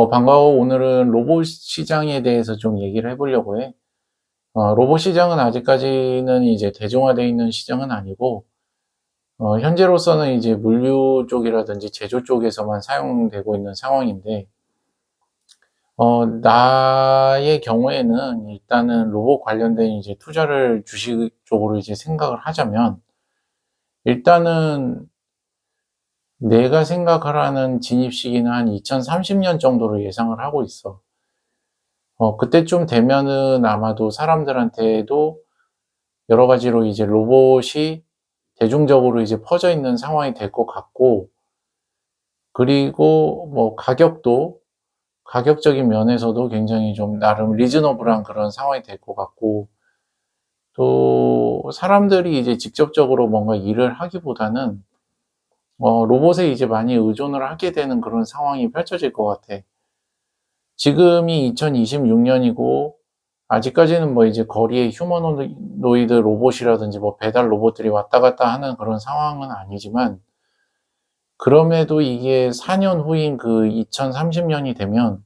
반가워. 오늘은 로봇 시장에 대해서 좀 얘기를 해보려고 해. 로봇 시장은 아직까지는 이제 대중화되어 있는 시장은 아니고, 현재로서는 이제 물류 쪽이라든지 제조 쪽에서만 사용되고 있는 상황인데, 나의 경우에는 일단은 로봇 관련된 이제 투자를 주식 쪽으로 이제 생각을 하자면, 일단은 내가 생각하라는 진입 시기는 한 2030년 정도로 예상을 하고 있어. 그때쯤 되면은 아마도 사람들한테도 여러 가지로 이제 로봇이 대중적으로 이제 퍼져 있는 상황이 될 것 같고, 그리고 뭐 가격적인 면에서도 굉장히 좀 나름 리즈너블한 그런 상황이 될 것 같고, 또 사람들이 이제 직접적으로 뭔가 일을 하기보다는 로봇에 이제 많이 의존을 하게 되는 그런 상황이 펼쳐질 것 같아. 지금이 2026년이고 아직까지는 뭐 이제 거리에 휴머노이드 로봇이라든지 뭐 배달 로봇들이 왔다 갔다 하는 그런 상황은 아니지만, 그럼에도 이게 4년 후인 그 2030년이 되면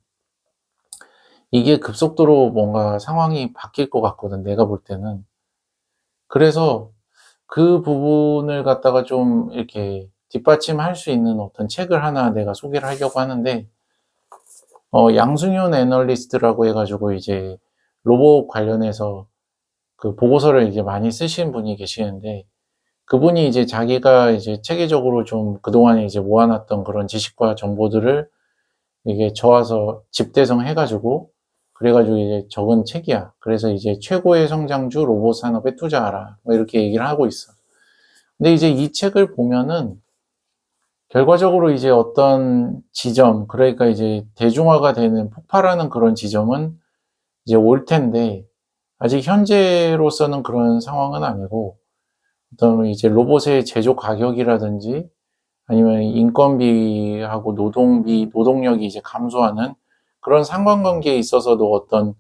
이게 급속도로 뭔가 상황이 바뀔 것 같거든, 내가 볼 때는. 그래서 그 부분을 갖다가 좀 이렇게 뒷받침할 수 있는 어떤 책을 하나 내가 소개를 하려고 하는데, 양승윤 애널리스트라고 해가지고 이제 로봇 관련해서 그 보고서를 이제 많이 쓰신 분이 계시는데, 그분이 이제 자기가 이제 체계적으로 좀 그동안에 이제 모아놨던 그런 지식과 정보들을 이게 저어서 집대성 해가지고, 그래가지고 이제 적은 책이야. 그래서 이제 최고의 성장주 로봇 산업에 투자하라, 뭐 이렇게 얘기를 하고 있어. 근데 이제 이 책을 보면은 결과적으로 이제 어떤 지점, 그러니까 이제 대중화가 되는 폭발하는 그런 지점은 이제 올 텐데, 아직 현재로서는 그런 상황은 아니고, 어떤 이제 로봇의 제조 가격이라든지 아니면 인건비하고 노동력이 이제 감소하는 그런 상관관계에 있어서도 어떤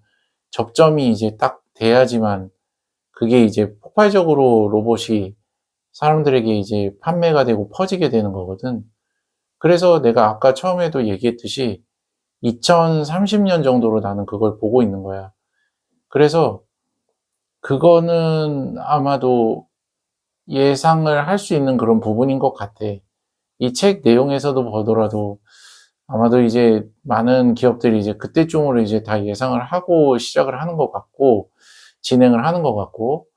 접점이 이제 딱 돼야지만 그게 이제 폭발적으로 로봇이 사람들에게 이제 판매가 되고 퍼지게 되는 거거든. 그래서 내가 아까 처음에도 얘기했듯이 2030년 정도로 나는 그걸 보고 있는 거야. 그래서 그거는 아마도 예상을 할 수 있는 그런 부분인 것 같아. 이 책 내용에서도 보더라도 아마도 이제 많은 기업들이 이제 그때쯤으로 이제 다 예상을 하고 시작을 하는 것 같고, 진행을 하는 것 같고,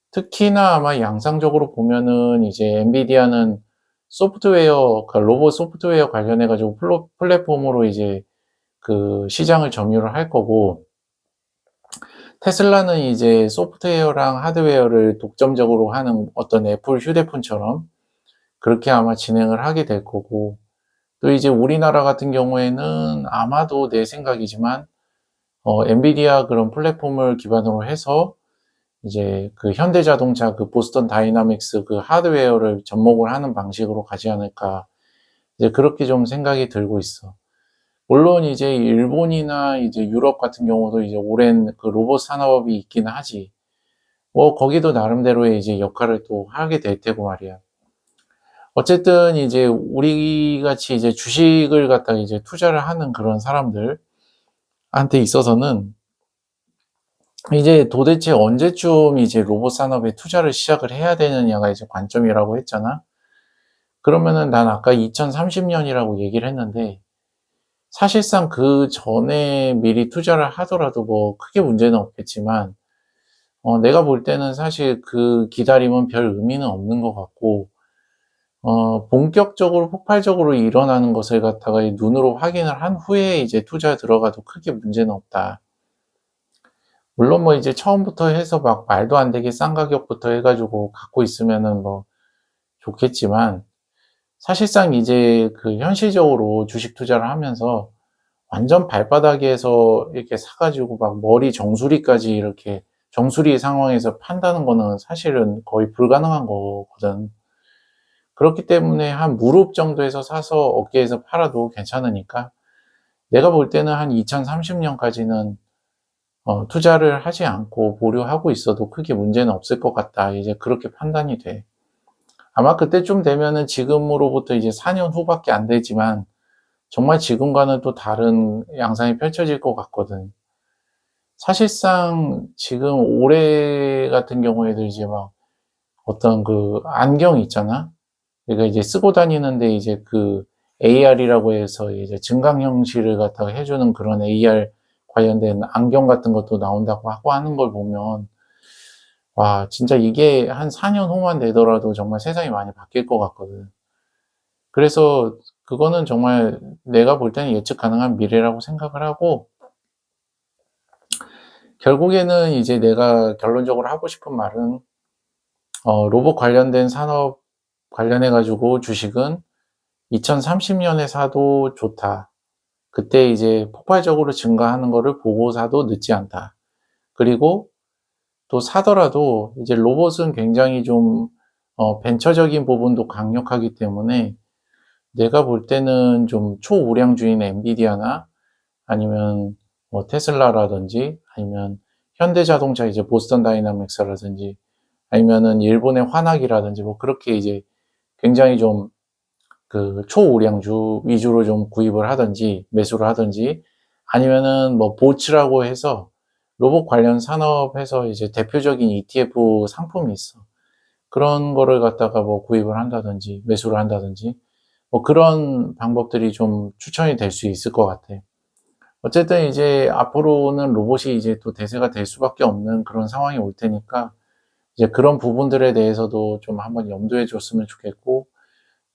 특히나 아마 양상적으로 보면은 이제 엔비디아는 소프트웨어, 그 로봇 소프트웨어 관련해가지고 플랫폼으로 이제 그 시장을 점유를 할 거고, 테슬라는 이제 소프트웨어랑 하드웨어를 독점적으로 하는 어떤 애플 휴대폰처럼 그렇게 아마 진행을 하게 될 거고, 또 이제 우리나라 같은 경우에는 아마도 내 생각이지만, 엔비디아 그런 플랫폼을 기반으로 해서 이제 그 현대자동차 그 보스턴 다이나믹스 그 하드웨어를 접목을 하는 방식으로 가지 않을까. 이제 그렇게 좀 생각이 들고 있어. 물론 이제 일본이나 이제 유럽 같은 경우도 이제 오랜 그 로봇 산업이 있기는 하지. 뭐 거기도 나름대로의 이제 역할을 또 하게 될 테고 말이야. 어쨌든 이제 우리 같이 이제 주식을 갖다가 이제 투자를 하는 그런 사람들한테 있어서는 이제 도대체 언제쯤 이제 로봇 산업에 투자를 시작을 해야 되느냐가 이제 관점이라고 했잖아. 그러면은 난 아까 2030년이라고 얘기를 했는데, 사실상 그 전에 미리 투자를 하더라도 뭐 크게 문제는 없겠지만, 내가 볼 때는 사실 그 기다림은 별 의미는 없는 것 같고, 본격적으로 폭발적으로 일어나는 것을 갖다가 눈으로 확인을 한 후에 이제 투자 들어가도 크게 문제는 없다. 물론 뭐 이제 처음부터 해서 막 말도 안 되게 싼 가격부터 해가지고 갖고 있으면은 뭐 좋겠지만, 사실상 이제 그 현실적으로 주식 투자를 하면서 완전 발바닥에서 이렇게 사가지고 막 머리 정수리까지 이렇게 정수리 상황에서 판다는 거는 사실은 거의 불가능한 거거든. 그렇기 때문에 한 무릎 정도에서 사서 어깨에서 팔아도 괜찮으니까, 내가 볼 때는 한 2030년까지는 투자를 하지 않고 보류하고 있어도 크게 문제는 없을 것 같다. 이제 그렇게 판단이 돼. 아마 그때쯤 되면은 지금으로부터 이제 4년 후밖에 안 되지만 정말 지금과는 또 다른 양상이 펼쳐질 것 같거든. 사실상 지금 올해 같은 경우에도 이제 막 어떤 그 안경 있잖아. 내가 이제 쓰고 다니는데 이제 그 AR이라고 해서 이제 증강 현실을 갖다가 해주는 그런 AR 관련된 안경 같은 것도 나온다고 하고 하는 걸 보면, 와, 진짜 이게 한 4년 후만 되더라도 정말 세상이 많이 바뀔 것 같거든. 그래서 그거는 정말 내가 볼 때는 예측 가능한 미래라고 생각을 하고, 결국에는 이제 내가 결론적으로 하고 싶은 말은, 로봇 관련된 산업 관련해 가지고 주식은 2030년에 사도 좋다. 그때 이제 폭발적으로 증가하는 거를 보고 사도 늦지 않다. 그리고 또 사더라도 이제 로봇은 굉장히 좀 벤처적인 부분도 강력하기 때문에 내가 볼 때는 좀 초우량주인 엔비디아나 아니면 뭐 테슬라라든지 아니면 현대자동차 이제 보스턴 다이나믹스라든지 아니면은 일본의 화나기라든지 뭐 그렇게 이제 굉장히 좀 그 초우량주 위주로 좀 구입을 하든지 매수를 하든지 아니면은 뭐 보츠라고 해서 로봇 관련 산업에서 이제 대표적인 ETF 상품이 있어. 그런 거를 갖다가 뭐 구입을 한다든지 매수를 한다든지 뭐 그런 방법들이 좀 추천이 될 수 있을 것 같아. 어쨌든 이제 앞으로는 로봇이 이제 또 대세가 될 수밖에 없는 그런 상황이 올 테니까 이제 그런 부분들에 대해서도 좀 한번 염두에 줬으면 좋겠고,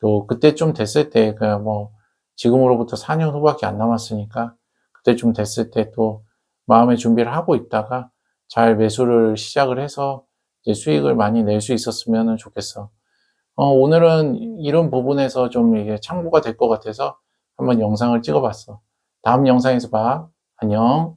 또 그때쯤 됐을 때, 그냥 뭐, 지금으로부터 4년 후밖에 안 남았으니까, 그때쯤 됐을 때 또 마음의 준비를 하고 있다가 잘 매수를 시작을 해서 이제 수익을 많이 낼 수 있었으면 좋겠어. 오늘은 이런 부분에서 좀 이게 참고가 될 것 같아서 한번 영상을 찍어 봤어. 다음 영상에서 봐. 안녕.